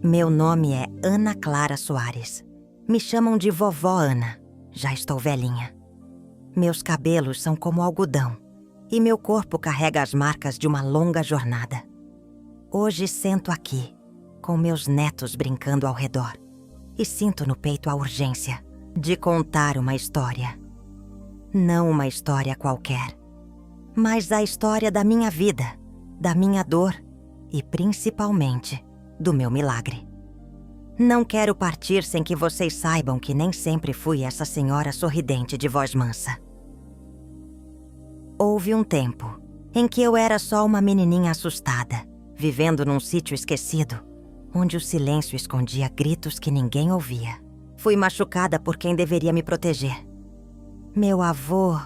Meu nome é Ana Clara Soares. Me chamam de Vovó Ana. Já estou velhinha. Meus cabelos são como algodão e meu corpo carrega as marcas de uma longa jornada. Hoje sento aqui, com meus netos brincando ao redor, e sinto no peito a urgência de contar uma história. Não uma história qualquer, mas a história da minha vida, da minha dor e, principalmente, do meu milagre. Não quero partir sem que vocês saibam que nem sempre fui essa senhora sorridente de voz mansa. Houve um tempo em que eu era só uma menininha assustada, vivendo num sítio esquecido, onde o silêncio escondia gritos que ninguém ouvia. Fui machucada por quem deveria me proteger. Meu avô,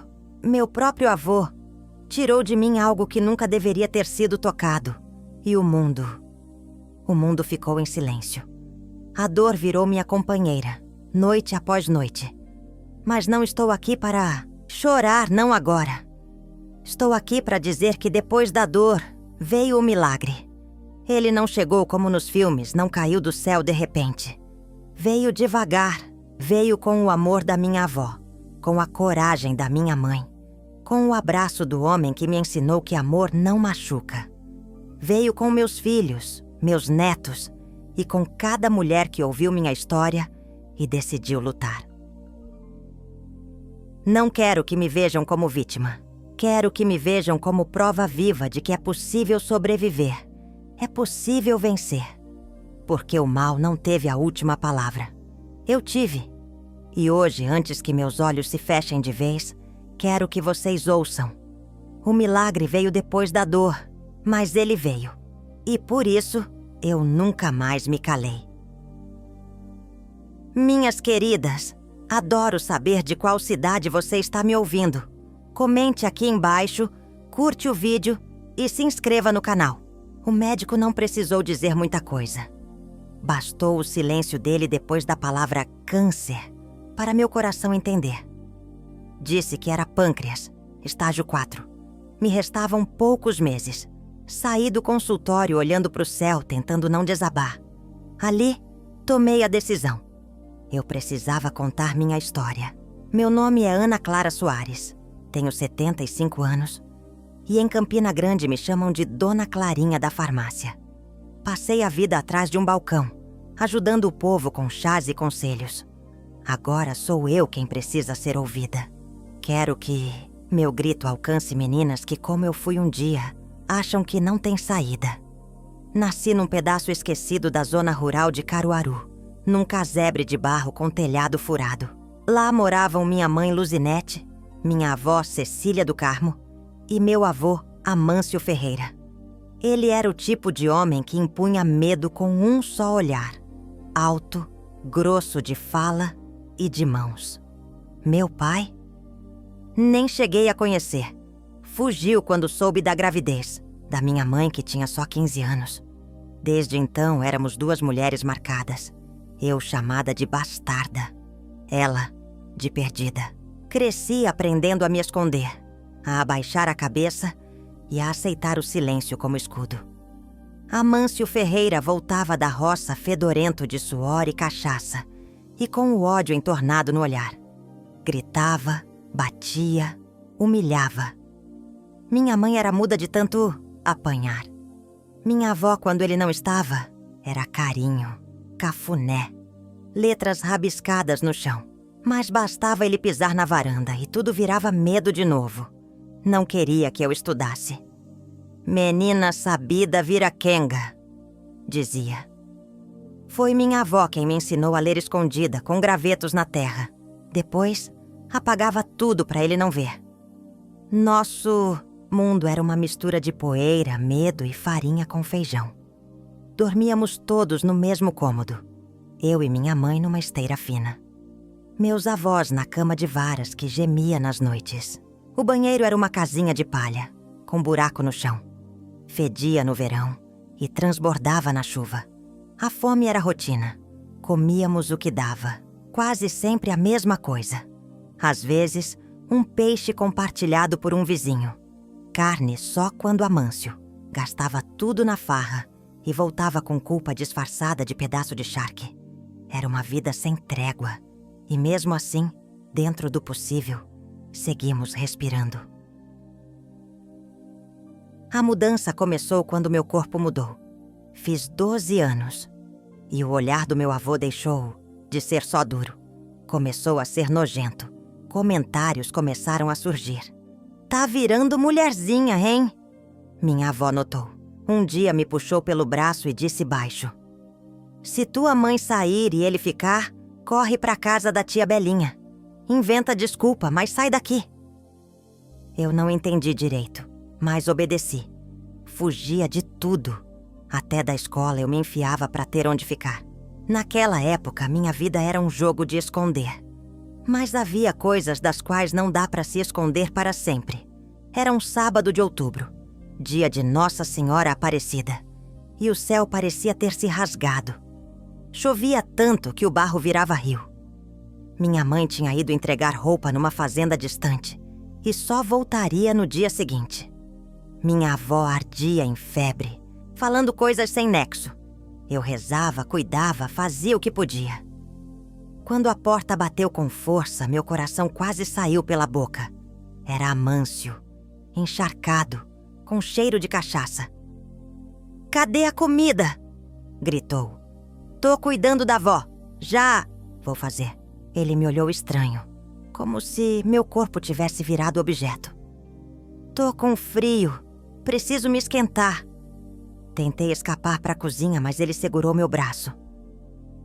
meu próprio avô, tirou de mim algo que nunca deveria ter sido tocado. E o mundo ficou em silêncio. A dor virou minha companheira, noite após noite. Mas não estou aqui para chorar, não agora. Estou aqui para dizer que depois da dor veio o milagre. Ele não chegou como nos filmes, não caiu do céu de repente. Veio devagar, veio com o amor da minha avó, com a coragem da minha mãe, com o abraço do homem que me ensinou que amor não machuca. Veio com meus filhos, meus netos e com cada mulher que ouviu minha história e decidiu lutar. Não quero que me vejam como vítima. Quero que me vejam como prova viva de que é possível sobreviver. É possível vencer. Porque o mal não teve a última palavra. Eu tive. E hoje, antes que meus olhos se fechem de vez, quero que vocês ouçam. O milagre veio depois da dor, mas ele veio. E por isso, eu nunca mais me calei. Minhas queridas, adoro saber de qual cidade você está me ouvindo. Comente aqui embaixo, curte o vídeo e se inscreva no canal. O médico não precisou dizer muita coisa. Bastou o silêncio dele depois da palavra câncer para meu coração entender. Disse que era pâncreas, estágio 4. Me restavam poucos meses. Saí do consultório olhando para o céu, tentando não desabar. Ali, tomei a decisão. Eu precisava contar minha história. Meu nome é Ana Clara Soares. Tenho 75 anos. E em Campina Grande me chamam de Dona Clarinha da farmácia. Passei a vida atrás de um balcão, ajudando o povo com chás e conselhos. Agora sou eu quem precisa ser ouvida. Quero que meu grito alcance meninas que, como eu fui um dia, acham que não tem saída. Nasci num pedaço esquecido da zona rural de Caruaru, num casebre de barro com telhado furado. Lá moravam minha mãe Luzinete, minha avó Cecília do Carmo e meu avô Amâncio Ferreira. Ele era o tipo de homem que impunha medo com um só olhar, alto, grosso de fala e de mãos. Meu pai? Nem cheguei a conhecer. Fugiu quando soube da gravidez, da minha mãe que tinha só 15 anos. Desde então éramos duas mulheres marcadas. Eu chamada de bastarda, ela de perdida. Cresci aprendendo a me esconder, a abaixar a cabeça e a aceitar o silêncio como escudo. Amâncio Ferreira voltava da roça fedorento de suor e cachaça e com o ódio entornado no olhar. Gritava, batia, humilhava. Minha mãe era muda de tanto apanhar. Minha avó, quando ele não estava, era carinho, cafuné, letras rabiscadas no chão. Mas bastava ele pisar na varanda e tudo virava medo de novo. Não queria que eu estudasse. Menina sabida vira quenga, dizia. Foi minha avó quem me ensinou a ler escondida, com gravetos na terra. Depois, apagava tudo para ele não ver. Nosso mundo era uma mistura de poeira, medo e farinha com feijão. Dormíamos todos no mesmo cômodo. Eu e minha mãe numa esteira fina. Meus avós na cama de varas que gemia nas noites. O banheiro era uma casinha de palha, com buraco no chão. Fedia no verão e transbordava na chuva. A fome era rotina. Comíamos o que dava, quase sempre a mesma coisa. Às vezes, um peixe compartilhado por um vizinho. Carne só quando Amâncio gastava tudo na farra e voltava com culpa disfarçada de pedaço de charque. Era uma vida sem trégua e mesmo assim, dentro do possível, seguimos respirando. A mudança começou quando meu corpo mudou. Fiz 12 anos e o olhar do meu avô deixou de ser só duro. Começou a ser nojento. Comentários começaram a surgir. Tá virando mulherzinha, hein? Minha avó notou. Um dia me puxou pelo braço e disse baixo: se tua mãe sair e ele ficar, corre pra casa da tia Belinha. Inventa desculpa, mas sai daqui. Eu não entendi direito, mas obedeci. Fugia de tudo. Até da escola eu me enfiava pra ter onde ficar. Naquela época, minha vida era um jogo de esconder. Mas havia coisas das quais não dá pra se esconder para sempre. Era um sábado de outubro, dia de Nossa Senhora Aparecida, e o céu parecia ter se rasgado. Chovia tanto que o barro virava rio. Minha mãe tinha ido entregar roupa numa fazenda distante e só voltaria no dia seguinte. Minha avó ardia em febre, falando coisas sem nexo. Eu rezava, cuidava, fazia o que podia. Quando a porta bateu com força, meu coração quase saiu pela boca. Era Amâncio, encharcado, com cheiro de cachaça. "Cadê a comida?" gritou. "Tô cuidando da avó. Já vou fazer." Ele me olhou estranho, como se meu corpo tivesse virado objeto. "Tô com frio. Preciso me esquentar." Tentei escapar para a cozinha, mas ele segurou meu braço.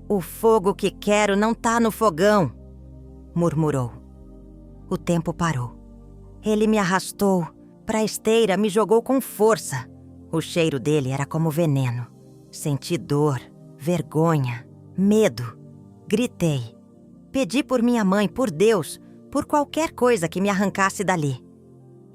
"O fogo que quero não tá no fogão", murmurou. O tempo parou. Ele me arrastou para a esteira, me jogou com força. O cheiro dele era como veneno. Senti dor, vergonha, medo. Gritei. Pedi por minha mãe, por Deus, por qualquer coisa que me arrancasse dali.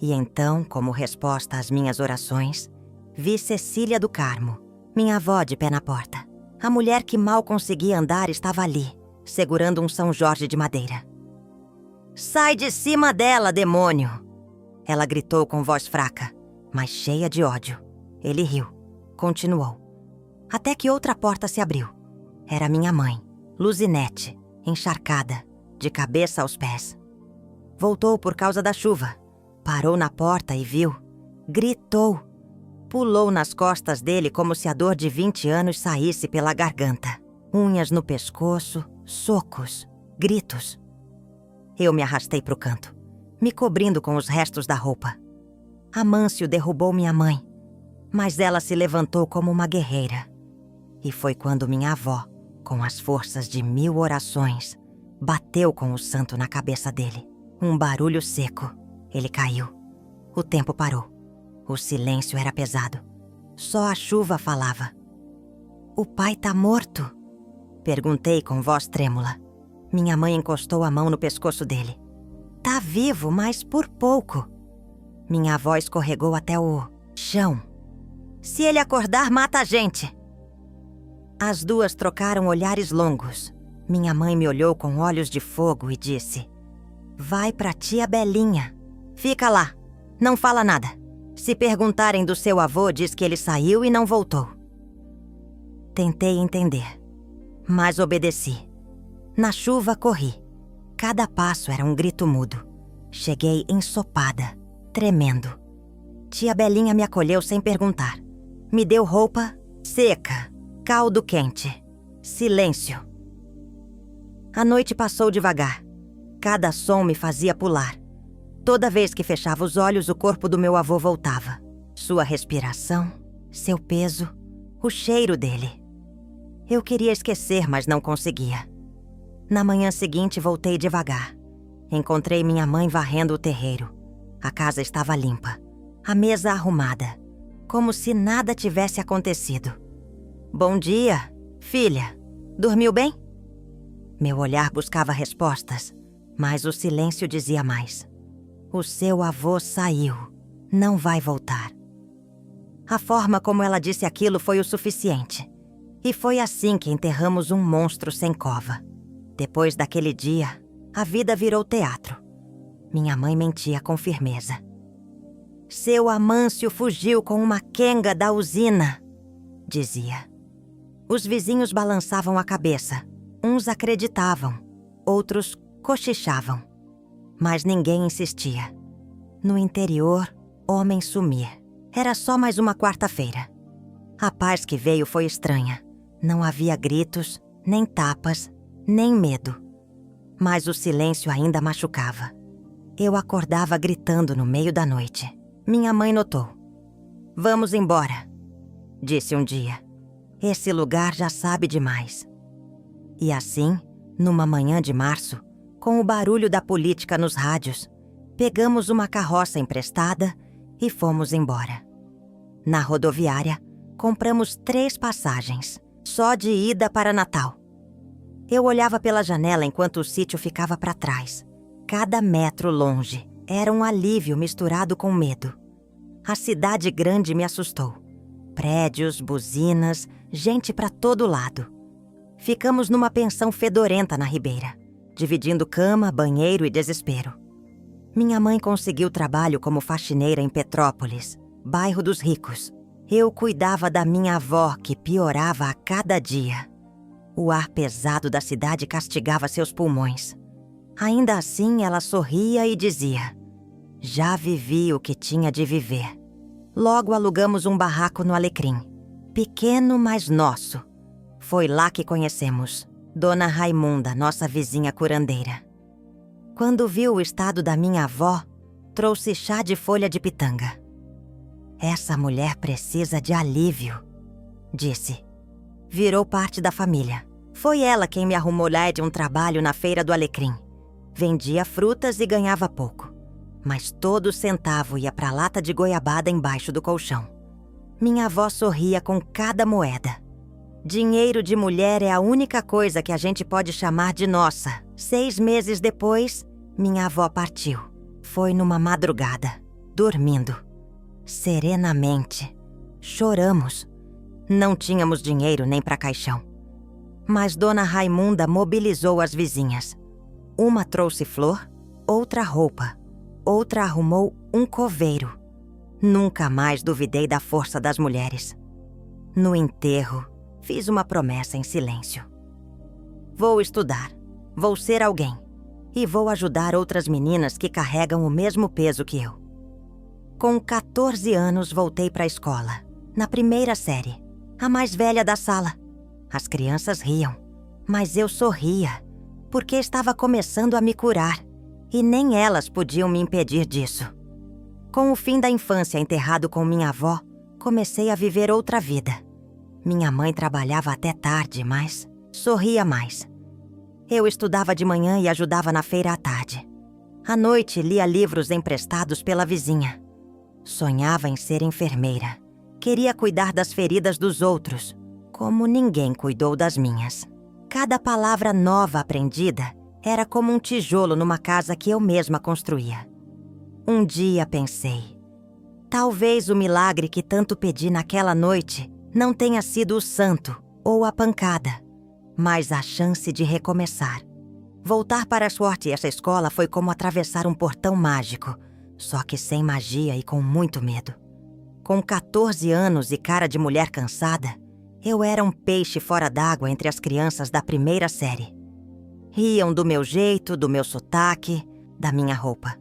E então, como resposta às minhas orações, vi Cecília do Carmo, minha avó de pé na porta. A mulher que mal conseguia andar estava ali, segurando um São Jorge de madeira. "Sai de cima dela, demônio!" Ela gritou com voz fraca, mas cheia de ódio. Ele riu. Continuou. Até que outra porta se abriu. Era minha mãe, Luzinete, encharcada, de cabeça aos pés. Voltou por causa da chuva. Parou na porta e viu. Gritou. Pulou nas costas dele como se a dor de 20 anos saísse pela garganta. Unhas no pescoço, socos, gritos. Eu me arrastei pro canto, me cobrindo com os restos da roupa. Amâncio derrubou minha mãe, mas ela se levantou como uma guerreira. E foi quando minha avó, com as forças de 1000 orações, bateu com o santo na cabeça dele. Um barulho seco. Ele caiu. O tempo parou. O silêncio era pesado. Só a chuva falava. "O pai tá morto?" Perguntei com voz trêmula. Minha mãe encostou a mão no pescoço dele. "Tá vivo, mas por pouco." Minha avó escorregou até o chão. "Se ele acordar, mata a gente." As duas trocaram olhares longos. Minha mãe me olhou com olhos de fogo e disse: "Vai pra tia Belinha. Fica lá. Não fala nada. Se perguntarem do seu avô, diz que ele saiu e não voltou." Tentei entender, mas obedeci. Na chuva, corri. Cada passo era um grito mudo. Cheguei ensopada, tremendo. Tia Belinha me acolheu sem perguntar. Me deu roupa seca, caldo quente, silêncio. A noite passou devagar. Cada som me fazia pular. Toda vez que fechava os olhos, o corpo do meu avô voltava. Sua respiração, seu peso, o cheiro dele. Eu queria esquecer, mas não conseguia. Na manhã seguinte, voltei devagar. Encontrei minha mãe varrendo o terreiro. A casa estava limpa, a mesa arrumada, como se nada tivesse acontecido. "Bom dia, filha. Dormiu bem?" Meu olhar buscava respostas, mas o silêncio dizia mais. "O seu avô saiu. Não vai voltar." A forma como ela disse aquilo foi o suficiente. E foi assim que enterramos um monstro sem cova. Depois daquele dia, a vida virou teatro. Minha mãe mentia com firmeza. "Seu Amâncio fugiu com uma quenga da usina." dizia. Os vizinhos balançavam a cabeça. Uns acreditavam, outros cochichavam. Mas ninguém insistia. No interior, homem sumia. Era só mais uma quarta-feira. A paz que veio foi estranha. Não havia gritos, nem tapas, nem medo. Mas o silêncio ainda machucava. Eu acordava gritando no meio da noite. Minha mãe notou. "Vamos embora", disse um dia. "Esse lugar já sabe demais." E assim, numa manhã de março, com o barulho da política nos rádios, pegamos uma carroça emprestada e fomos embora. Na rodoviária, compramos 3 passagens, só de ida para Natal. Eu olhava pela janela enquanto o sítio ficava para trás. Cada metro longe era um alívio misturado com medo. A cidade grande me assustou. Prédios, buzinas, gente para todo lado. Ficamos numa pensão fedorenta na Ribeira, dividindo cama, banheiro e desespero. Minha mãe conseguiu trabalho como faxineira em Petrópolis, bairro dos ricos. Eu cuidava da minha avó, que piorava a cada dia. O ar pesado da cidade castigava seus pulmões. Ainda assim, ela sorria e dizia: "Já vivi o que tinha de viver." Logo alugamos um barraco no Alecrim. Pequeno, mas nosso. Foi lá que conhecemos Dona Raimunda, nossa vizinha curandeira. Quando viu o estado da minha avó, trouxe chá de folha de pitanga. "Essa mulher precisa de alívio", disse. Virou parte da família. Foi ela quem me arrumou lá de um trabalho na feira do Alecrim. Vendia frutas e ganhava pouco. Mas todo centavo ia para a lata de goiabada embaixo do colchão. Minha avó sorria com cada moeda. Dinheiro de mulher é a única coisa que a gente pode chamar de nossa. 6 meses depois, minha avó partiu. Foi numa madrugada, dormindo. Serenamente. Choramos. Não tínhamos dinheiro nem para caixão. Mas Dona Raimunda mobilizou as vizinhas. Uma trouxe flor, outra roupa. Outra arrumou um coveiro. Nunca mais duvidei da força das mulheres. No enterro, fiz uma promessa em silêncio. Vou estudar, vou ser alguém e vou ajudar outras meninas que carregam o mesmo peso que eu. Com 14 anos, voltei para a escola, na primeira série, a mais velha da sala. As crianças riam, mas eu sorria, porque estava começando a me curar. E nem elas podiam me impedir disso. Com o fim da infância enterrado com minha avó, comecei a viver outra vida. Minha mãe trabalhava até tarde, mas sorria mais. Eu estudava de manhã e ajudava na feira à tarde. À noite, lia livros emprestados pela vizinha. Sonhava em ser enfermeira. Queria cuidar das feridas dos outros, como ninguém cuidou das minhas. Cada palavra nova aprendida era como um tijolo numa casa que eu mesma construía. Um dia pensei, talvez o milagre que tanto pedi naquela noite não tenha sido o santo ou a pancada, mas a chance de recomeçar. Voltar para a sorte e essa escola foi como atravessar um portão mágico, só que sem magia e com muito medo. Com 14 anos e cara de mulher cansada, eu era um peixe fora d'água entre as crianças da primeira série. Riam do meu jeito, do meu sotaque, da minha roupa.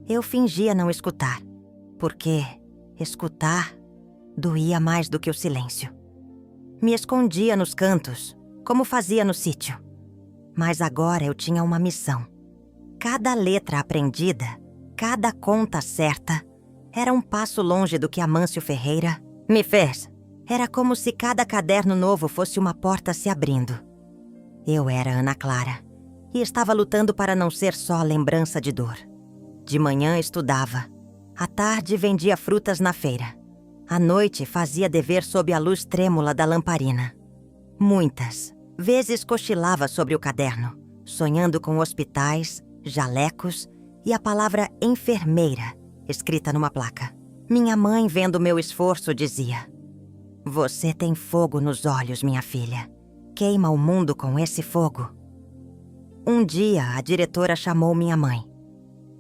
Eu fingia não escutar, porque escutar doía mais do que o silêncio. Me escondia nos cantos, como fazia no sítio. Mas agora eu tinha uma missão. Cada letra aprendida, cada conta certa, era um passo longe do que Amâncio Ferreira me fez. Era como se cada caderno novo fosse uma porta se abrindo. Eu era Ana Clara e estava lutando para não ser só lembrança de dor. De manhã estudava. À tarde vendia frutas na feira. À noite fazia dever sob a luz trêmula da lamparina. Muitas vezes cochilava sobre o caderno, sonhando com hospitais, jalecos e a palavra enfermeira escrita numa placa. Minha mãe, vendo meu esforço, dizia: "Você tem fogo nos olhos, minha filha. Queima o mundo com esse fogo." Um dia, a diretora chamou minha mãe.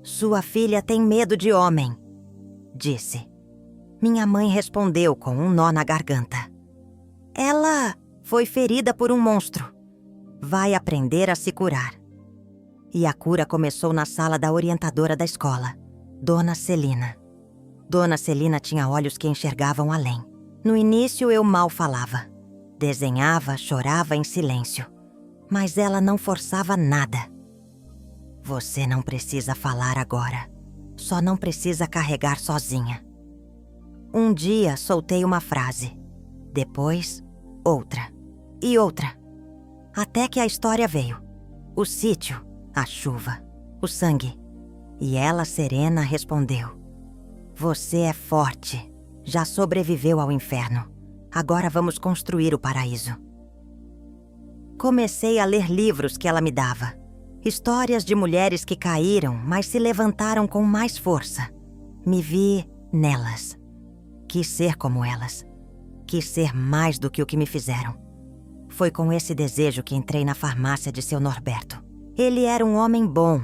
"Sua filha tem medo de homem", disse. Minha mãe respondeu com um nó na garganta. Ela foi ferida por um monstro. Vai aprender a se curar. E a cura começou na sala da orientadora da escola, Dona Celina. Dona Celina tinha olhos que enxergavam além. No início eu mal falava. Desenhava, chorava em silêncio. Mas ela não forçava nada. Você não precisa falar agora. Só não precisa carregar sozinha. Um dia soltei uma frase. Depois, outra. E outra. Até que a história veio. O sítio, a chuva, o sangue. E ela, serena, respondeu: Você é forte. Já sobreviveu ao inferno. Agora vamos construir o paraíso. Comecei a ler livros que ela me dava. Histórias de mulheres que caíram, mas se levantaram com mais força. Me vi nelas. Quis ser como elas. Quis ser mais do que o que me fizeram. Foi com esse desejo que entrei na farmácia de seu Norberto. Ele era um homem bom,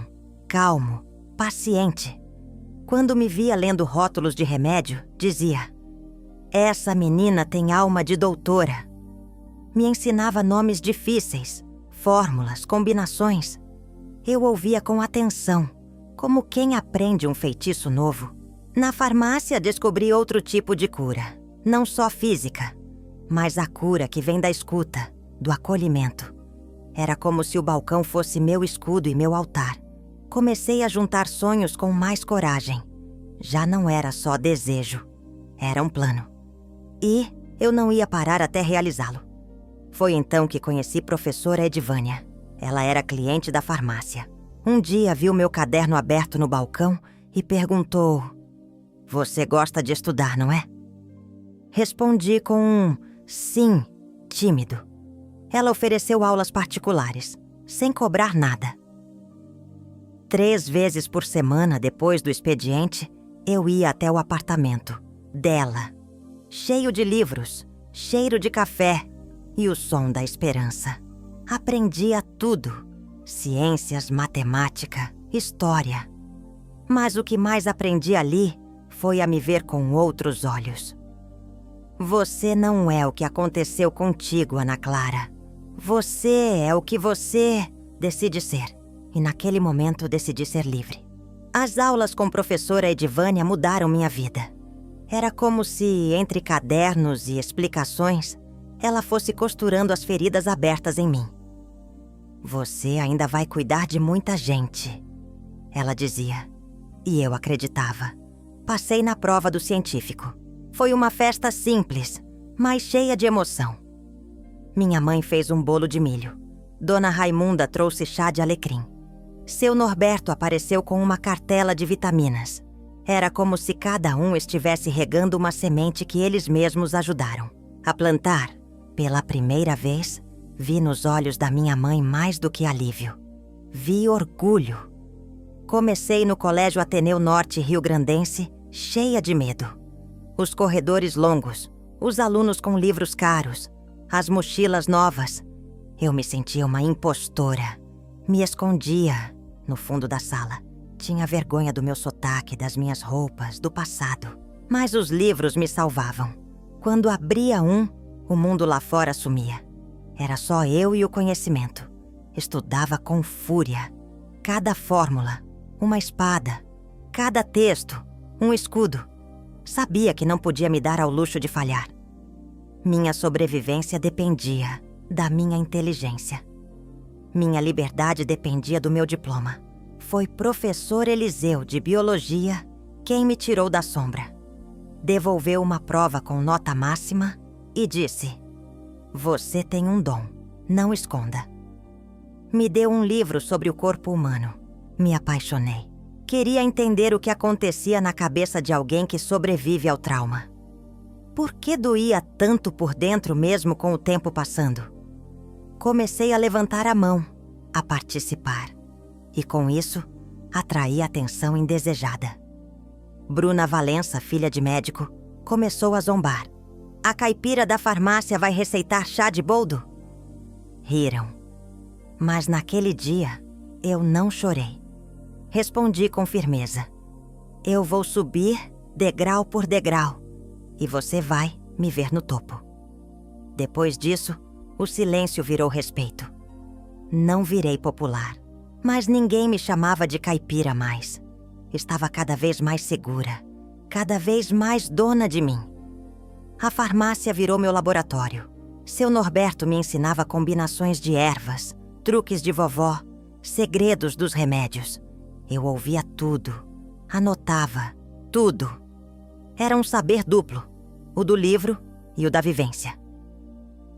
calmo, paciente. Quando me via lendo rótulos de remédio, dizia: Essa menina tem alma de doutora. Me ensinava nomes difíceis, fórmulas, combinações. Eu ouvia com atenção, como quem aprende um feitiço novo. Na farmácia descobri outro tipo de cura, não só física, mas a cura que vem da escuta, do acolhimento. Era como se o balcão fosse meu escudo e meu altar. Comecei a juntar sonhos com mais coragem. Já não era só desejo, era um plano. E eu não ia parar até realizá-lo. Foi então que conheci professora Edvânia. Ela era cliente da farmácia. Um dia viu meu caderno aberto no balcão e perguntou: Você gosta de estudar, não é? Respondi com um sim tímido. Ela ofereceu aulas particulares, sem cobrar nada. 3 vezes por semana, depois do expediente, eu ia até o apartamento dela, cheio de livros, cheiro de café e o som da esperança. Aprendia tudo: ciências, matemática, história. Mas o que mais aprendi ali foi a me ver com outros olhos. Você não é o que aconteceu contigo, Ana Clara. Você é o que você decide ser. E naquele momento decidi ser livre. As aulas com professora Edvânia mudaram minha vida. Era como se, entre cadernos e explicações, ela fosse costurando as feridas abertas em mim. Você ainda vai cuidar de muita gente, ela dizia. E eu acreditava. Passei na prova do científico. Foi uma festa simples, mas cheia de emoção. Minha mãe fez um bolo de milho. Dona Raimunda trouxe chá de alecrim. Seu Norberto apareceu com uma cartela de vitaminas. Era como se cada um estivesse regando uma semente que eles mesmos ajudaram a plantar. Pela primeira vez, vi nos olhos da minha mãe mais do que alívio. Vi orgulho. Comecei no Colégio Ateneu Norte Rio-Grandense, cheia de medo. Os corredores longos, os alunos com livros caros, as mochilas novas. Eu me sentia uma impostora. Me escondia no fundo da sala. Tinha vergonha do meu sotaque, das minhas roupas, do passado. Mas os livros me salvavam. Quando abria um, o mundo lá fora sumia. Era só eu e o conhecimento. Estudava com fúria. Cada fórmula, uma espada. Cada texto, um escudo. Sabia que não podia me dar ao luxo de falhar. Minha sobrevivência dependia da minha inteligência. Minha liberdade dependia do meu diploma. Foi professor Eliseu, de biologia, quem me tirou da sombra. Devolveu uma prova com nota máxima e disse: Você tem um dom, não esconda. Me deu um livro sobre o corpo humano. Me apaixonei. Queria entender o que acontecia na cabeça de alguém que sobrevive ao trauma. Por que doía tanto por dentro mesmo com o tempo passando? Comecei a levantar a mão, a participar. E com isso, atraí atenção indesejada. Bruna Valença, filha de médico, começou a zombar. A caipira da farmácia vai receitar chá de boldo? Riram. Mas naquele dia, eu não chorei. Respondi com firmeza: Eu vou subir degrau por degrau e você vai me ver no topo. Depois disso, o silêncio virou respeito. Não virei popular, mas ninguém me chamava de caipira mais. Estava cada vez mais segura, cada vez mais dona de mim. A farmácia virou meu laboratório. Seu Norberto me ensinava combinações de ervas, truques de vovó, segredos dos remédios. Eu ouvia tudo, anotava tudo. Era um saber duplo, o do livro e o da vivência.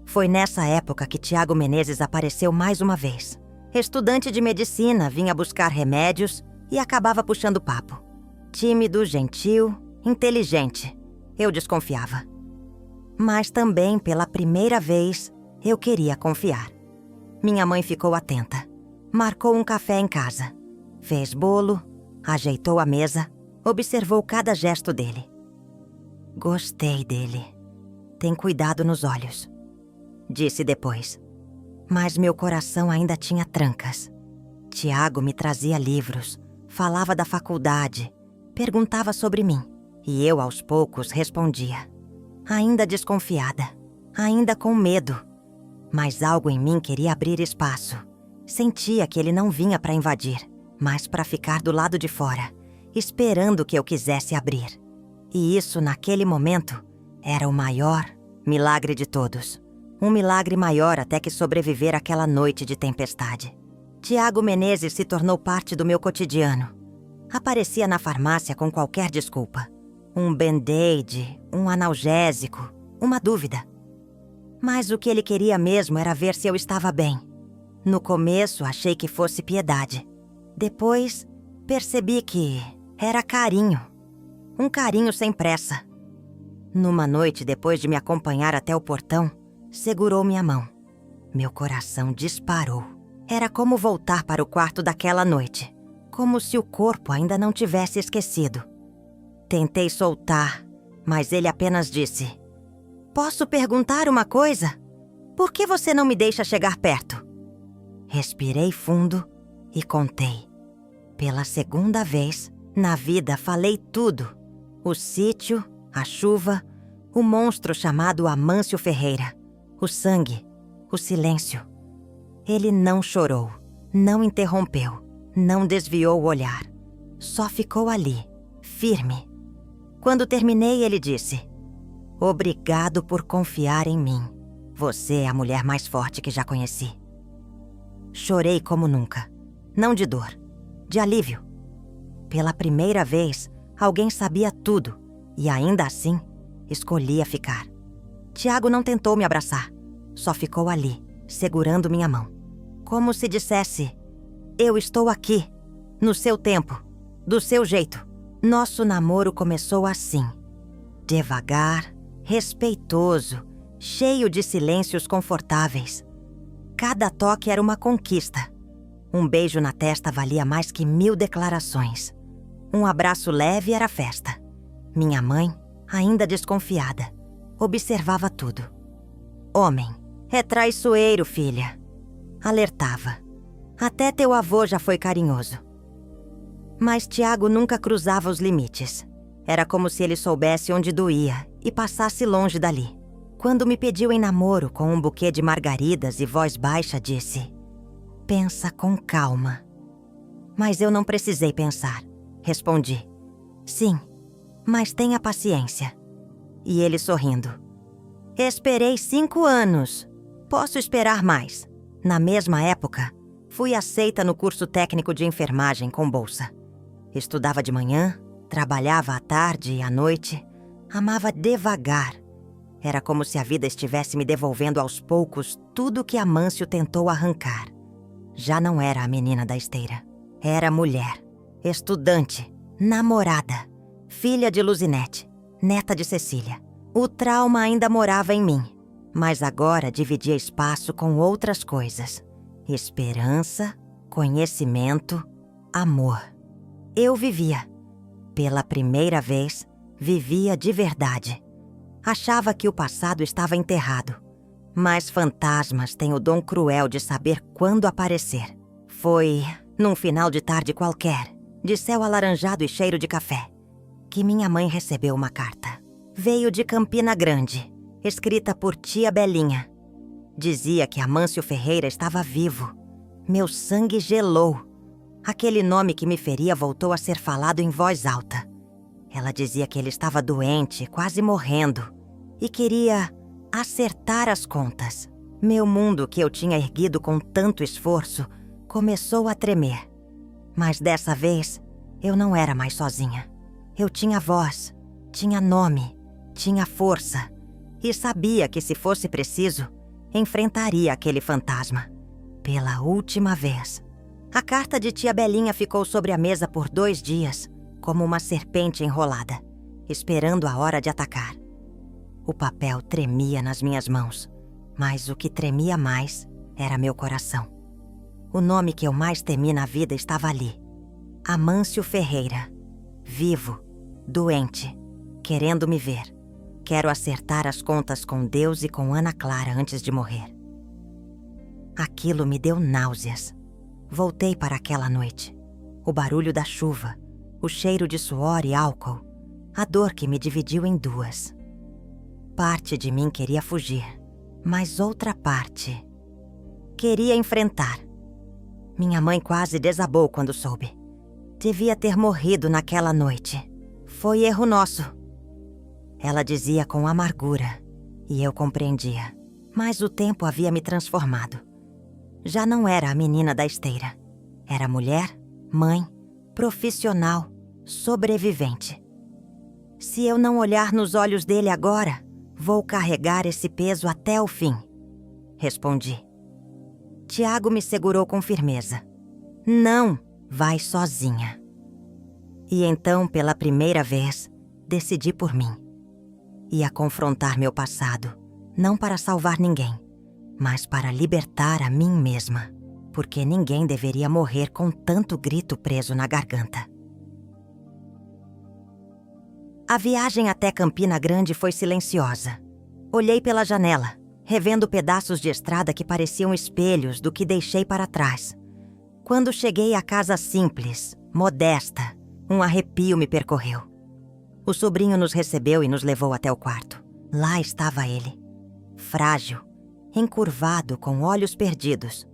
Foi nessa época que Tiago Menezes apareceu mais uma vez. Estudante de medicina, vinha buscar remédios e acabava puxando papo. Tímido, gentil, inteligente. Eu desconfiava. Mas também, pela primeira vez, eu queria confiar. Minha mãe ficou atenta. Marcou um café em casa. Fez bolo, ajeitou a mesa, observou cada gesto dele. Gostei dele. Tem cuidado nos olhos, disse depois. Mas meu coração ainda tinha trancas. Tiago me trazia livros, falava da faculdade, perguntava sobre mim. E eu, aos poucos, respondia. Ainda desconfiada, ainda com medo. Mas algo em mim queria abrir espaço. Sentia que ele não vinha para invadir, mas para ficar do lado de fora, esperando que eu quisesse abrir. E isso, naquele momento, era o maior milagre de todos. Um milagre maior até que sobreviver àquela noite de tempestade. Tiago Menezes se tornou parte do meu cotidiano. Aparecia na farmácia com qualquer desculpa. Um band-aid, um analgésico, uma dúvida. Mas o que ele queria mesmo era ver se eu estava bem. No começo, achei que fosse piedade. Depois, percebi que era carinho. Um carinho sem pressa. Numa noite, depois de me acompanhar até o portão, segurou minha mão. Meu coração disparou. Era como voltar para o quarto daquela noite. Como se o corpo ainda não tivesse esquecido. Tentei soltar, mas ele apenas disse: "Posso perguntar uma coisa? Por que você não me deixa chegar perto?" Respirei fundo e contei. Pela segunda vez, na vida falei tudo. O sítio, a chuva, o monstro chamado Amâncio Ferreira, o sangue, o silêncio. Ele não chorou, não interrompeu, não desviou o olhar. Só ficou ali, firme. Quando terminei, ele disse: "Obrigado por confiar em mim. Você é a mulher mais forte que já conheci." Chorei como nunca. Não de dor, de alívio. Pela primeira vez, alguém sabia tudo e ainda assim, escolhia ficar. Tiago não tentou me abraçar, só ficou ali, segurando minha mão. Como se dissesse: "Eu estou aqui, no seu tempo, do seu jeito." Nosso namoro começou assim, devagar, respeitoso, cheio de silêncios confortáveis. Cada toque era uma conquista. Um beijo na testa valia mais que 1000 declarações. Um abraço leve era festa. Minha mãe, ainda desconfiada, observava tudo. "Homem, é traiçoeiro, filha", alertava. "Até teu avô já foi carinhoso." Mas Tiago nunca cruzava os limites. Era como se ele soubesse onde doía e passasse longe dali. Quando me pediu em namoro com um buquê de margaridas e voz baixa, disse: "Pensa com calma." Mas eu não precisei pensar. Respondi: "Sim, mas tenha paciência." E ele sorrindo: "Esperei 5 anos. Posso esperar mais." Na mesma época, fui aceita no curso técnico de enfermagem com bolsa. Estudava de manhã, trabalhava à tarde e à noite. Amava devagar. Era como se a vida estivesse me devolvendo aos poucos tudo que Amâncio tentou arrancar. Já não era a menina da esteira. Era mulher, estudante, namorada, filha de Luzinete, neta de Cecília. O trauma ainda morava em mim, mas agora dividia espaço com outras coisas. Esperança, conhecimento, amor. Eu vivia. Pela primeira vez, vivia de verdade. Achava que o passado estava enterrado. Mas fantasmas têm o dom cruel de saber quando aparecer. Foi num final de tarde qualquer, de céu alaranjado e cheiro de café, que minha mãe recebeu uma carta. Veio de Campina Grande. escrita por tia Belinha. Dizia que Amâncio Ferreira estava vivo. Meu sangue gelou. Aquele nome que me feria voltou a ser falado em voz alta. Ela dizia que ele estava doente, quase morrendo, e queria acertar as contas. Meu mundo, que eu tinha erguido com tanto esforço, começou a tremer. Mas dessa vez, eu não era mais sozinha. Eu tinha voz, tinha nome, tinha força, e sabia que, se fosse preciso, enfrentaria aquele fantasma. Pela última vez. A carta de tia Belinha ficou sobre a mesa por 2 dias, como uma serpente enrolada, esperando a hora de atacar. O papel tremia nas minhas mãos, mas o que tremia mais era meu coração. O nome que eu mais temi na vida estava ali. Amâncio Ferreira. Vivo, doente, querendo me ver. Quero acertar as contas com Deus e com Ana Clara antes de morrer. Aquilo me deu náuseas. Voltei para aquela noite. O barulho da chuva, o cheiro de suor e álcool, a dor que me dividiu em 2. Parte de mim queria fugir, mas outra parte queria enfrentar. Minha mãe quase desabou quando soube. Devia ter morrido naquela noite. Foi erro nosso. Ela dizia com amargura, e eu compreendia. Mas o tempo havia me transformado. Já não era a menina da esteira. Era mulher, mãe, profissional, sobrevivente. Se eu não olhar nos olhos dele agora, vou carregar esse peso até o fim, respondi. Tiago me segurou com firmeza. Não, vai sozinha. E então, pela primeira vez, decidi por mim. Ia confrontar meu passado, não para salvar ninguém, mas para libertar a mim mesma, porque ninguém deveria morrer com tanto grito preso na garganta. A viagem até Campina Grande foi silenciosa. Olhei pela janela, revendo pedaços de estrada que pareciam espelhos do que deixei para trás. Quando cheguei à casa simples, modesta, um arrepio me percorreu. O sobrinho nos recebeu e nos levou até o quarto. Lá estava ele, frágil, encurvado, com olhos perdidos.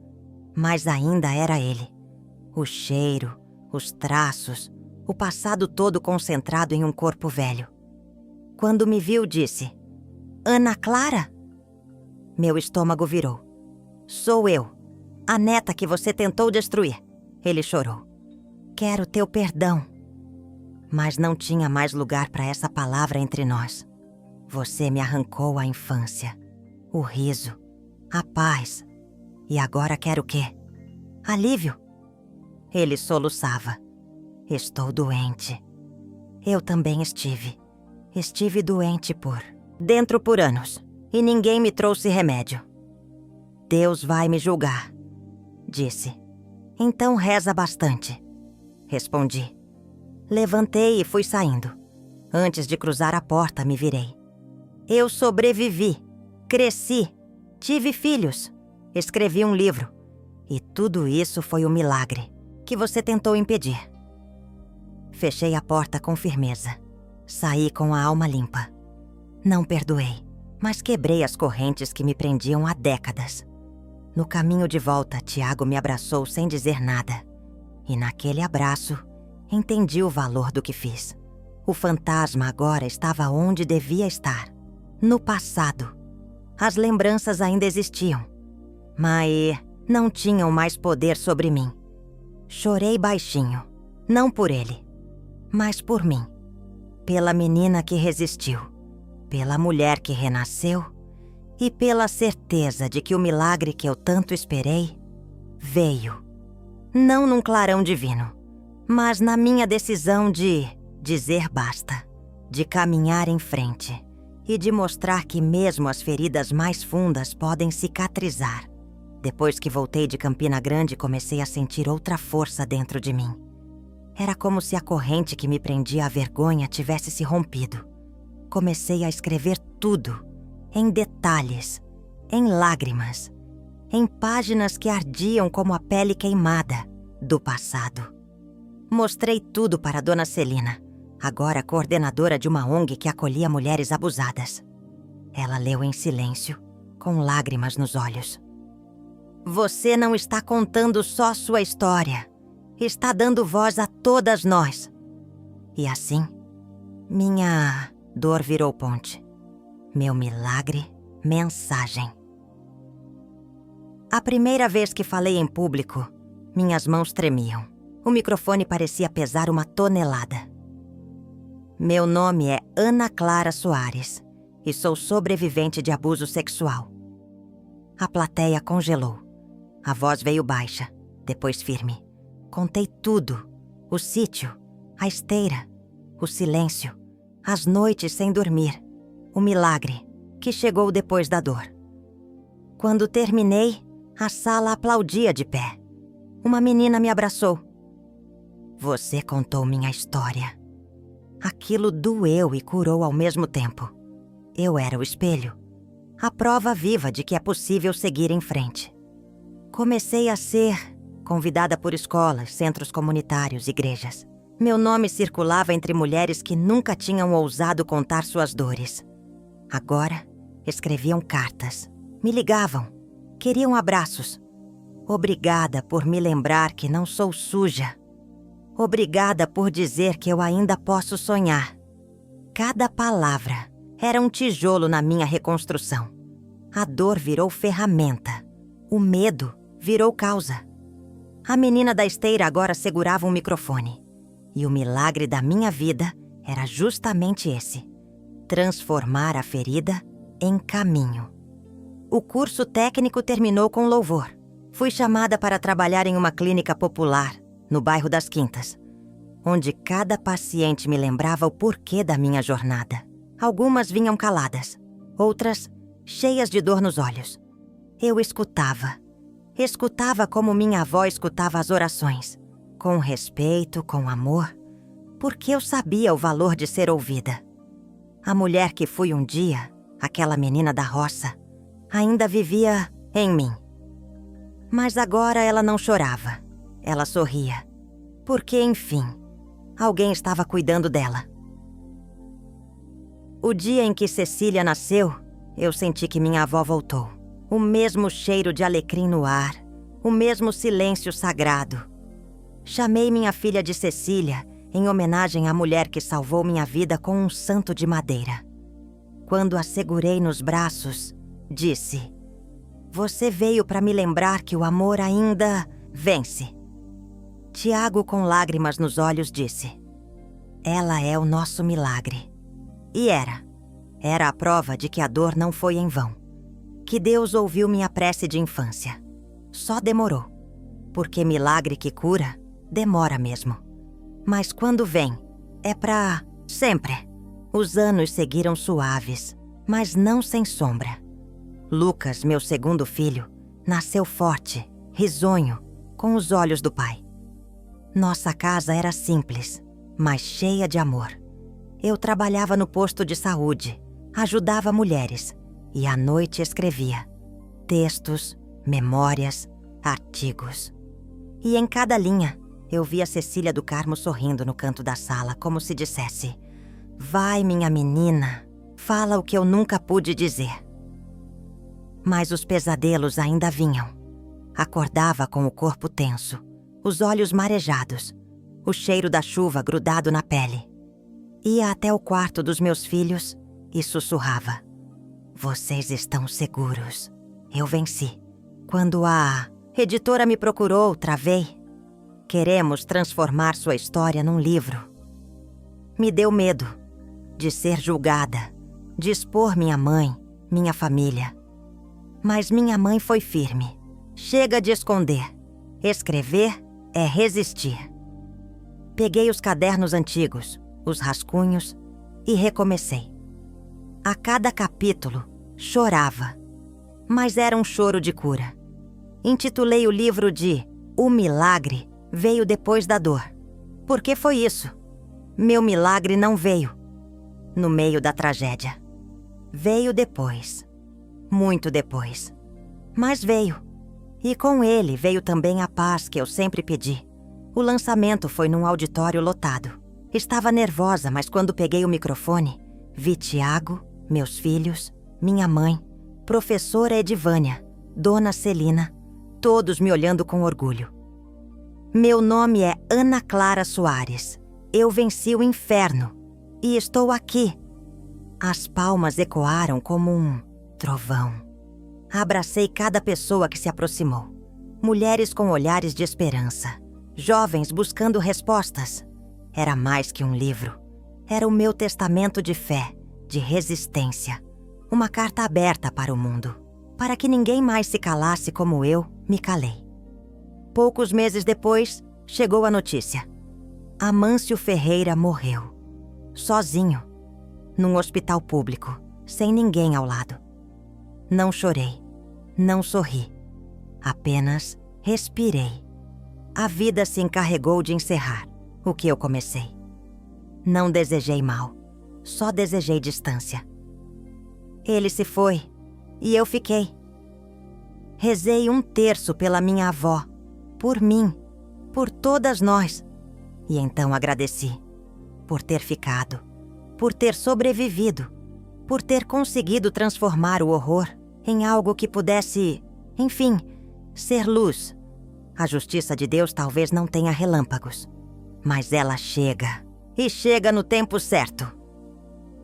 Mas ainda era ele. O cheiro, os traços, o passado todo concentrado em um corpo velho. Quando me viu, disse: Ana Clara? Meu estômago virou. Sou eu, a neta que você tentou destruir. Ele chorou. Quero teu perdão. Mas não tinha mais lugar para essa palavra entre nós. Você me arrancou a infância, o riso, a paz. E agora quero o quê? Alívio? Ele soluçava. Estou doente. Eu também estive. Estive doente dentro por anos. E ninguém me trouxe remédio. Deus vai me julgar, disse. Então reza bastante, respondi. Levantei e fui saindo. Antes de cruzar a porta, me virei. Eu sobrevivi, cresci, tive filhos, escrevi um livro. E tudo isso foi um milagre que você tentou impedir. Fechei a porta com firmeza. Saí com a alma limpa. Não perdoei, mas quebrei as correntes que me prendiam há décadas. No caminho de volta, Tiago me abraçou sem dizer nada. E naquele abraço, entendi o valor do que fiz. O fantasma agora estava onde devia estar. No passado. As lembranças ainda existiam, mas não tinham mais poder sobre mim. Chorei baixinho, não por ele, mas por mim. Pela menina que resistiu, pela mulher que renasceu e pela certeza de que o milagre que eu tanto esperei veio. Não num clarão divino, mas na minha decisão de dizer basta, de caminhar em frente e de mostrar que mesmo as feridas mais fundas podem cicatrizar. Depois que voltei de Campina Grande, comecei a sentir outra força dentro de mim. Era como se a corrente que me prendia à vergonha tivesse se rompido. Comecei a escrever tudo, em detalhes, em lágrimas, em páginas que ardiam como a pele queimada do passado. Mostrei tudo para Dona Celina, agora coordenadora de uma ONG que acolhia mulheres abusadas. Ela leu em silêncio, com lágrimas nos olhos. Você não está contando só sua história. Está dando voz a todas nós. E assim, minha dor virou ponte. Meu milagre, mensagem. A primeira vez que falei em público, minhas mãos tremiam. O microfone parecia pesar uma tonelada. Meu nome é Ana Clara Soares e sou sobrevivente de abuso sexual. A plateia congelou. A voz veio baixa, depois firme. Contei tudo: o sítio, a esteira, o silêncio, as noites sem dormir, o milagre que chegou depois da dor. Quando terminei, a sala aplaudia de pé. Uma menina me abraçou. Você contou minha história. Aquilo doeu e curou ao mesmo tempo. Eu era o espelho, a prova viva de que é possível seguir em frente. Comecei a ser convidada por escolas, centros comunitários, igrejas. Meu nome circulava entre mulheres que nunca tinham ousado contar suas dores. Agora, escreviam cartas, me ligavam, queriam abraços. Obrigada por me lembrar que não sou suja. Obrigada por dizer que eu ainda posso sonhar. Cada palavra era um tijolo na minha reconstrução. A dor virou ferramenta. O medo virou causa. A menina da esteira agora segurava um microfone. E o milagre da minha vida era justamente esse: transformar a ferida em caminho. O curso técnico terminou com louvor. Fui chamada para trabalhar em uma clínica popular, no bairro das Quintas, onde cada paciente me lembrava o porquê da minha jornada. Algumas vinham caladas, outras cheias de dor nos olhos. Eu escutava. Escutava como minha avó escutava as orações, com respeito, com amor, porque eu sabia o valor de ser ouvida. A mulher que fui um dia, aquela menina da roça, ainda vivia em mim. Mas agora ela não chorava, ela sorria, porque, enfim, alguém estava cuidando dela. O dia em que Cecília nasceu, eu senti que minha avó voltou. O mesmo cheiro de alecrim no ar, o mesmo silêncio sagrado. Chamei minha filha de Cecília em homenagem à mulher que salvou minha vida com um santo de madeira. Quando a segurei nos braços, disse: você veio para me lembrar que o amor ainda vence. Tiago, com lágrimas nos olhos, disse: ela é o nosso milagre. E era. Era a prova de que a dor não foi em vão. Que Deus ouviu minha prece de infância. Só demorou. Porque milagre que cura, demora mesmo. Mas quando vem, é pra sempre. Os anos seguiram suaves, mas não sem sombra. Lucas, meu segundo filho, nasceu forte, risonho, com os olhos do pai. Nossa casa era simples, mas cheia de amor. Eu trabalhava no posto de saúde, ajudava mulheres e à noite escrevia textos, memórias, artigos. E em cada linha, eu via Cecília do Carmo sorrindo no canto da sala, como se dissesse: vai, minha menina, fala o que eu nunca pude dizer. Mas os pesadelos ainda vinham. Acordava com o corpo tenso, os olhos marejados, o cheiro da chuva grudado na pele. Ia até o quarto dos meus filhos e sussurrava: vocês estão seguros. Eu venci. Quando a editora me procurou, travei. Queremos transformar sua história num livro. Me deu medo de ser julgada, de expor minha mãe, minha família. Mas minha mãe foi firme. Chega de esconder. Escrever é resistir. Peguei os cadernos antigos, os rascunhos, e recomecei. A cada capítulo, chorava. Mas era um choro de cura. Intitulei o livro de O Milagre Veio Depois da Dor. Porque foi isso. Meu milagre não veio no meio da tragédia. Veio depois. Muito depois. Mas veio. E com ele veio também a paz que eu sempre pedi. O lançamento foi num auditório lotado. Estava nervosa, mas quando peguei o microfone, vi Tiago, meus filhos, minha mãe, professora Edivânia, Dona Celina, todos me olhando com orgulho. Meu nome é Ana Clara Soares. Eu venci o inferno e estou aqui. As palmas ecoaram como um trovão. Abracei cada pessoa que se aproximou. Mulheres com olhares de esperança, jovens buscando respostas. Era mais que um livro. Era o meu testamento de fé, de resistência. Uma carta aberta para o mundo. Para que ninguém mais se calasse como eu me calei. Poucos meses depois, chegou a notícia. Amâncio Ferreira morreu. Sozinho. Num hospital público, sem ninguém ao lado. Não chorei. Não sorri. Apenas respirei. A vida se encarregou de encerrar o que eu comecei. Não desejei mal, só desejei distância. Ele se foi e eu fiquei. Rezei 1/3 pela minha avó, por mim, por todas nós. E então agradeci por ter ficado, por ter sobrevivido, por ter conseguido transformar o horror em algo que pudesse, enfim, ser luz. A justiça de Deus talvez não tenha relâmpagos, mas ela chega, e chega no tempo certo.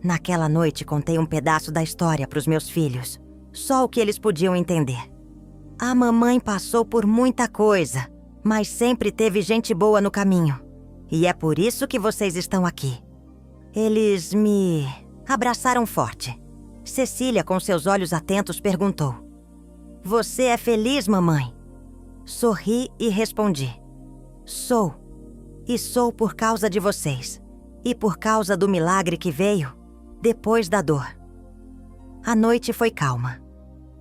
Naquela noite contei um pedaço da história para os meus filhos, só o que eles podiam entender. A mamãe passou por muita coisa, mas sempre teve gente boa no caminho. E é por isso que vocês estão aqui. Eles me abraçaram forte. Cecília, com seus olhos atentos, perguntou: "Você é feliz, mamãe?" Sorri e respondi: "Sou. E sou por causa de vocês. E por causa do milagre que veio depois da dor." A noite foi calma.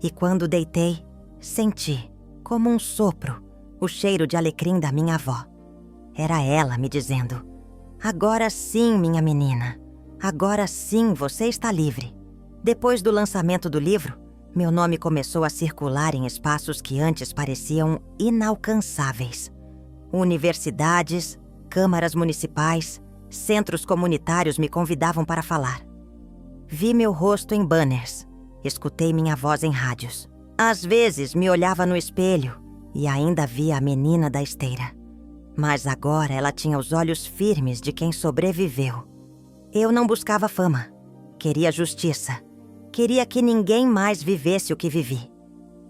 E quando deitei, senti, como um sopro, o cheiro de alecrim da minha avó. Era ela me dizendo: "Agora sim, minha menina. Agora sim você está livre." Depois do lançamento do livro, meu nome começou a circular em espaços que antes pareciam inalcançáveis. Universidades, câmaras municipais, centros comunitários me convidavam para falar. Vi meu rosto em banners, escutei minha voz em rádios. Às vezes me olhava no espelho e ainda via a menina da esteira. Mas agora ela tinha os olhos firmes de quem sobreviveu. Eu não buscava fama, queria justiça. Queria que ninguém mais vivesse o que vivi.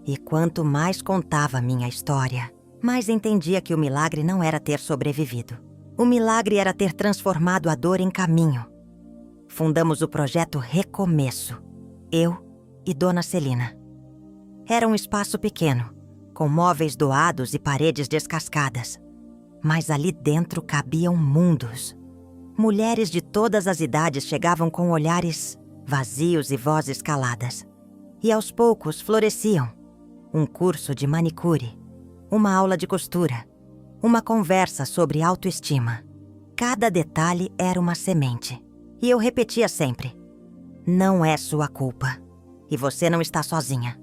E quanto mais contava minha história, mais entendia que o milagre não era ter sobrevivido. O milagre era ter transformado a dor em caminho. Fundamos o projeto Recomeço, eu e Dona Celina. Era um espaço pequeno, com móveis doados e paredes descascadas. Mas ali dentro cabiam mundos. Mulheres de todas as idades chegavam com olhares vazios e vozes caladas. E aos poucos floresciam. Um curso de manicure, uma aula de costura, uma conversa sobre autoestima. Cada detalhe era uma semente. E eu repetia sempre: "Não é sua culpa. E você não está sozinha."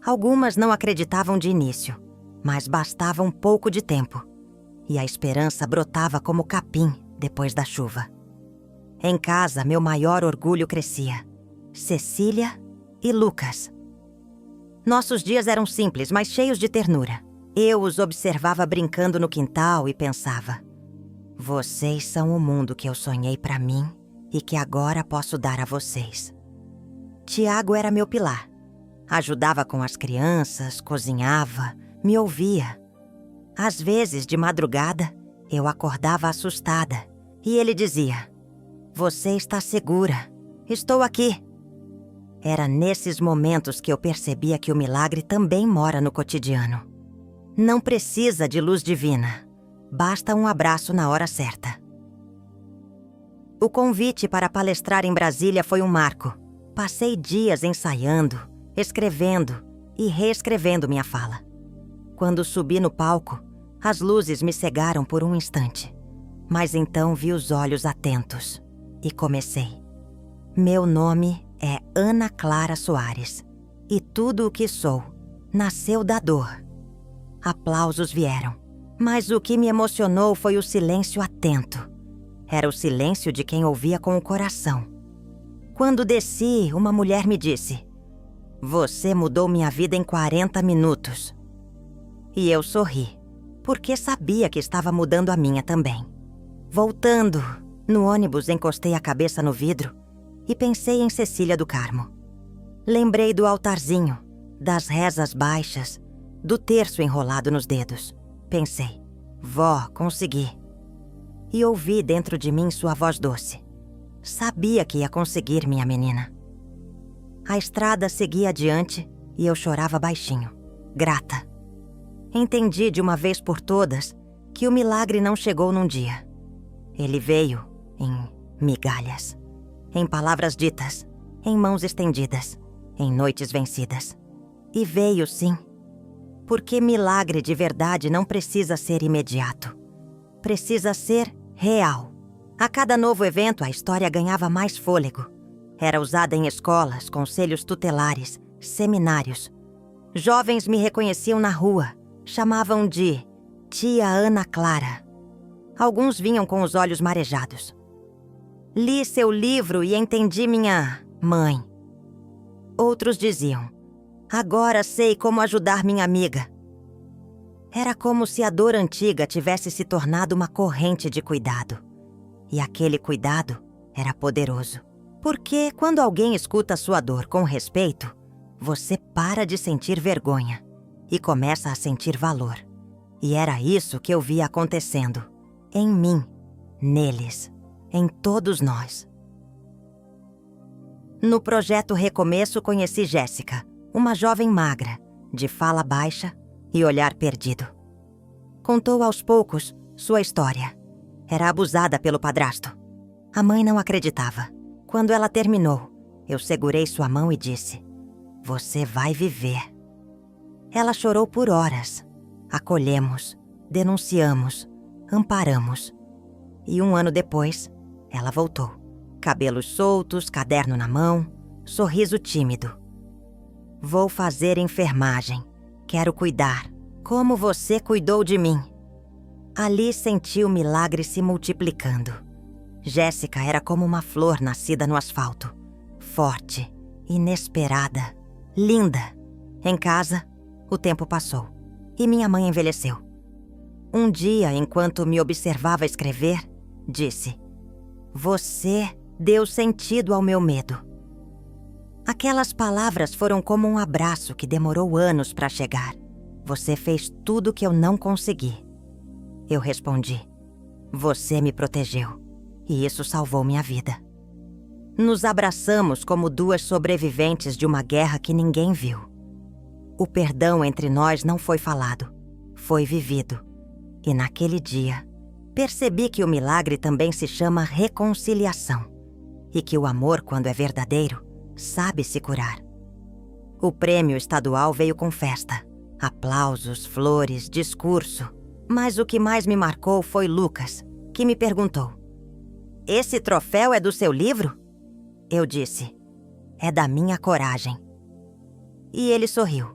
Algumas não acreditavam de início, mas bastava um pouco de tempo. E a esperança brotava como capim depois da chuva. Em casa, meu maior orgulho crescia: Cecília e Lucas. Nossos dias eram simples, mas cheios de ternura. Eu os observava brincando no quintal e pensava: vocês são o mundo que eu sonhei para mim e que agora posso dar a vocês. Tiago era meu pilar. Ajudava com as crianças, cozinhava, me ouvia. Às vezes, de madrugada, eu acordava assustada e ele dizia: "Você está segura. Estou aqui." Era nesses momentos que eu percebia que o milagre também mora no cotidiano. Não precisa de luz divina. Basta um abraço na hora certa. O convite para palestrar em Brasília foi um marco. Passei dias ensaiando, escrevendo e reescrevendo minha fala. Quando subi no palco, as luzes me cegaram por um instante. Mas então vi os olhos atentos e comecei. Meu nome é Ana Clara Soares e tudo o que sou nasceu da dor. Aplausos vieram, mas o que me emocionou foi o silêncio atento. Era o silêncio de quem ouvia com o coração. Quando desci, uma mulher me disse: "Você mudou minha vida em 40 minutos." E eu sorri, porque sabia que estava mudando a minha também. Voltando, no ônibus encostei a cabeça no vidro e pensei em Cecília do Carmo. Lembrei do altarzinho, das rezas baixas, do terço enrolado nos dedos. Pensei: vó, consegui. E ouvi dentro de mim sua voz doce. Sabia que ia conseguir, minha menina. A estrada seguia adiante e eu chorava baixinho, grata. Entendi de uma vez por todas que o milagre não chegou num dia. Ele veio em migalhas, em palavras ditas, em mãos estendidas, em noites vencidas. E veio sim, porque milagre de verdade não precisa ser imediato. Precisa ser real. A cada novo evento a história ganhava mais fôlego. Era usada em escolas, conselhos tutelares, seminários. Jovens me reconheciam na rua, chamavam de Tia Ana Clara. Alguns vinham com os olhos marejados. Li seu livro e entendi minha mãe. Outros diziam: agora sei como ajudar minha amiga. Era como se a dor antiga tivesse se tornado uma corrente de cuidado. E aquele cuidado era poderoso. Porque quando alguém escuta sua dor com respeito, você para de sentir vergonha e começa a sentir valor. E era isso que eu via acontecendo. Em mim, neles, em todos nós. No projeto Recomeço conheci Jéssica, uma jovem magra, de fala baixa e olhar perdido. Contou aos poucos sua história. Era abusada pelo padrasto. A mãe não acreditava. Quando ela terminou, eu segurei sua mão e disse: "Você vai viver." Ela chorou por horas. Acolhemos, denunciamos, amparamos. E 1 ano depois, ela voltou. Cabelos soltos, caderno na mão, sorriso tímido. "Vou fazer enfermagem. Quero cuidar, como você cuidou de mim." Ali senti o milagre se multiplicando. Jéssica era como uma flor nascida no asfalto. Forte, inesperada, linda. Em casa, o tempo passou e minha mãe envelheceu. Um dia, enquanto me observava escrever, disse: "Você deu sentido ao meu medo." Aquelas palavras foram como um abraço que demorou anos para chegar. "Você fez tudo que eu não consegui." Eu respondi: "Você me protegeu, e isso salvou minha vida." Nos abraçamos como 2 sobreviventes de uma guerra que ninguém viu. O perdão entre nós não foi falado, foi vivido. E naquele dia, percebi que o milagre também se chama reconciliação. E que o amor, quando é verdadeiro, sabe se curar. O prêmio estadual veio com festa. Aplausos, flores, discurso. Mas o que mais me marcou foi Lucas, que me perguntou: "Esse troféu é do seu livro?" Eu disse: "É da minha coragem." E ele sorriu,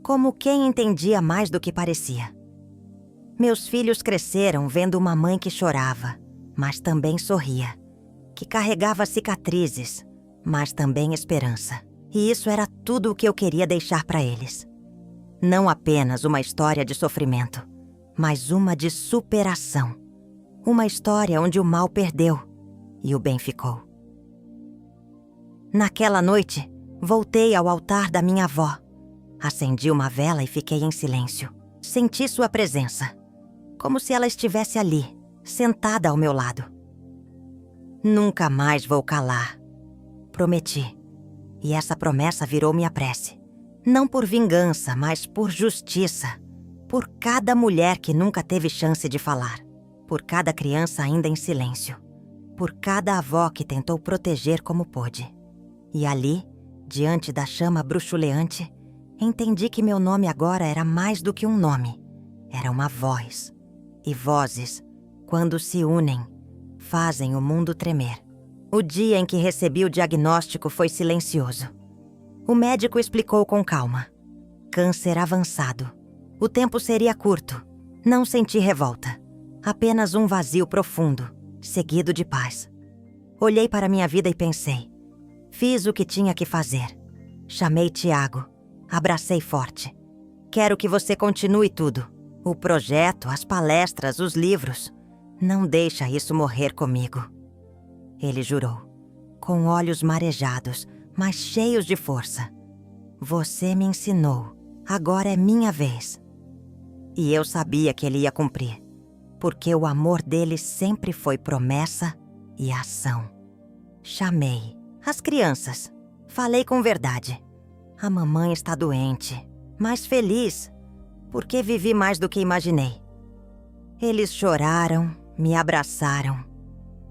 como quem entendia mais do que parecia. Meus filhos cresceram vendo uma mãe que chorava, mas também sorria, que carregava cicatrizes, mas também esperança. E isso era tudo o que eu queria deixar para eles. Não apenas uma história de sofrimento, mas uma de superação. Uma história onde o mal perdeu e o bem ficou. Naquela noite, voltei ao altar da minha avó. Acendi uma vela e fiquei em silêncio. Senti sua presença, como se ela estivesse ali, sentada ao meu lado. Nunca mais vou calar, prometi. E essa promessa virou minha prece. Não por vingança, mas por justiça. Por cada mulher que nunca teve chance de falar. Por cada criança ainda em silêncio. Por cada avó que tentou proteger como pôde. E ali, diante da chama bruxuleante, entendi que meu nome agora era mais do que um nome. Era uma voz. E vozes, quando se unem, fazem o mundo tremer. O dia em que recebi o diagnóstico foi silencioso. O médico explicou com calma. Câncer avançado. O tempo seria curto. Não senti revolta. Apenas um vazio profundo, seguido de paz. Olhei para minha vida e pensei: Fiz o que tinha que fazer. Chamei Tiago. Abracei forte. Quero que você continue tudo. O projeto, as palestras, os livros. Não deixa isso morrer comigo. Ele jurou, com olhos marejados, mas cheios de força. Você me ensinou. Agora é minha vez. E eu sabia que ele ia cumprir, porque o amor dele sempre foi promessa e ação. Chamei as crianças. Falei com verdade. A mamãe está doente, mas feliz, porque vivi mais do que imaginei. Eles choraram, me abraçaram.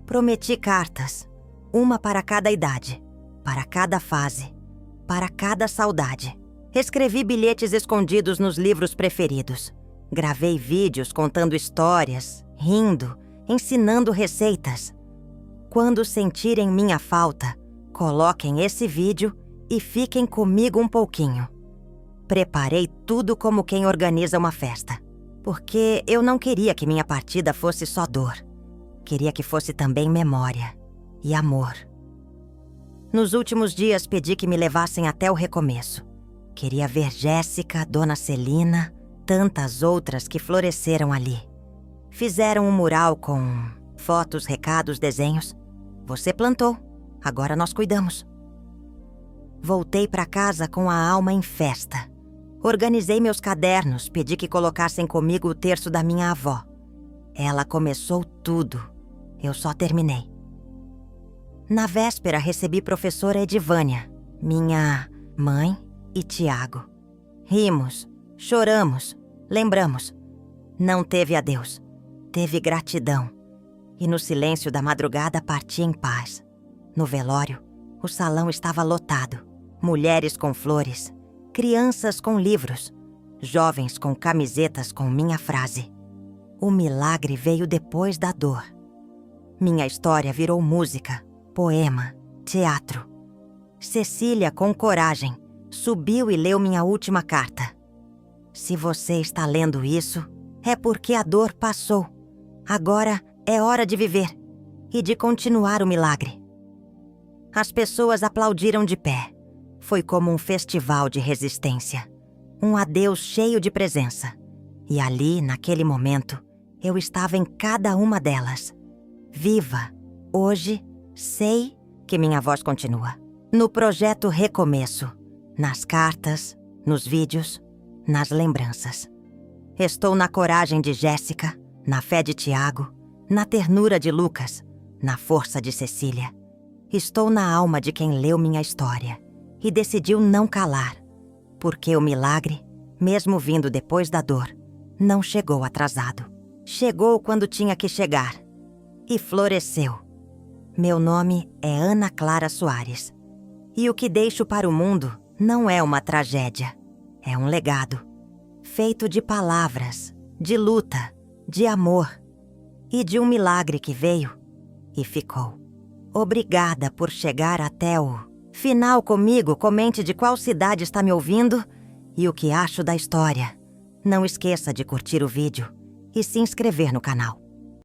Prometi cartas, uma para cada idade, para cada fase, para cada saudade. Escrevi bilhetes escondidos nos livros preferidos. Gravei vídeos contando histórias, rindo, ensinando receitas. Quando sentirem minha falta, coloquem esse vídeo e fiquem comigo um pouquinho. Preparei tudo como quem organiza uma festa, porque eu não queria que minha partida fosse só dor. Queria que fosse também memória e amor. Nos últimos dias pedi que me levassem até o recomeço. Queria ver Jéssica, Dona Celina, tantas outras que floresceram ali. Fizeram um mural com fotos, recados, desenhos. Você plantou, agora nós cuidamos. Voltei para casa com a alma em festa. Organizei meus cadernos, pedi que colocassem comigo o terço da minha avó. Ela começou tudo, eu só terminei. Na véspera recebi professora Edivânia, minha mãe e Tiago. Rimos, choramos, lembramos. Não teve adeus, teve gratidão. E no silêncio da madrugada parti em paz. No velório, o salão estava lotado. Mulheres com flores, crianças com livros, jovens com camisetas com minha frase. O milagre veio depois da dor. Minha história virou música, poema, teatro. Cecília, com coragem, subiu e leu minha última carta. Se você está lendo isso, é porque a dor passou. Agora é hora de viver e de continuar o milagre. As pessoas aplaudiram de pé. Foi como um festival de resistência. Um adeus cheio de presença. E ali, naquele momento, eu estava em cada uma delas. Viva! Hoje, sei que minha voz continua. No projeto Recomeço. Nas cartas, nos vídeos, nas lembranças. Estou na coragem de Jéssica, na fé de Tiago, na ternura de Lucas, na força de Cecília. Estou na alma de quem leu minha história e decidiu não calar, porque o milagre, mesmo vindo depois da dor, não chegou atrasado. Chegou quando tinha que chegar e floresceu. Meu nome é Ana Clara Soares e o que deixo para o mundo não é uma tragédia, é um legado, feito de palavras, de luta, de amor e de um milagre que veio e ficou. Obrigada por chegar até o final comigo. Comente de qual cidade está me ouvindo e o que acho da história. Não esqueça de curtir o vídeo e se inscrever no canal.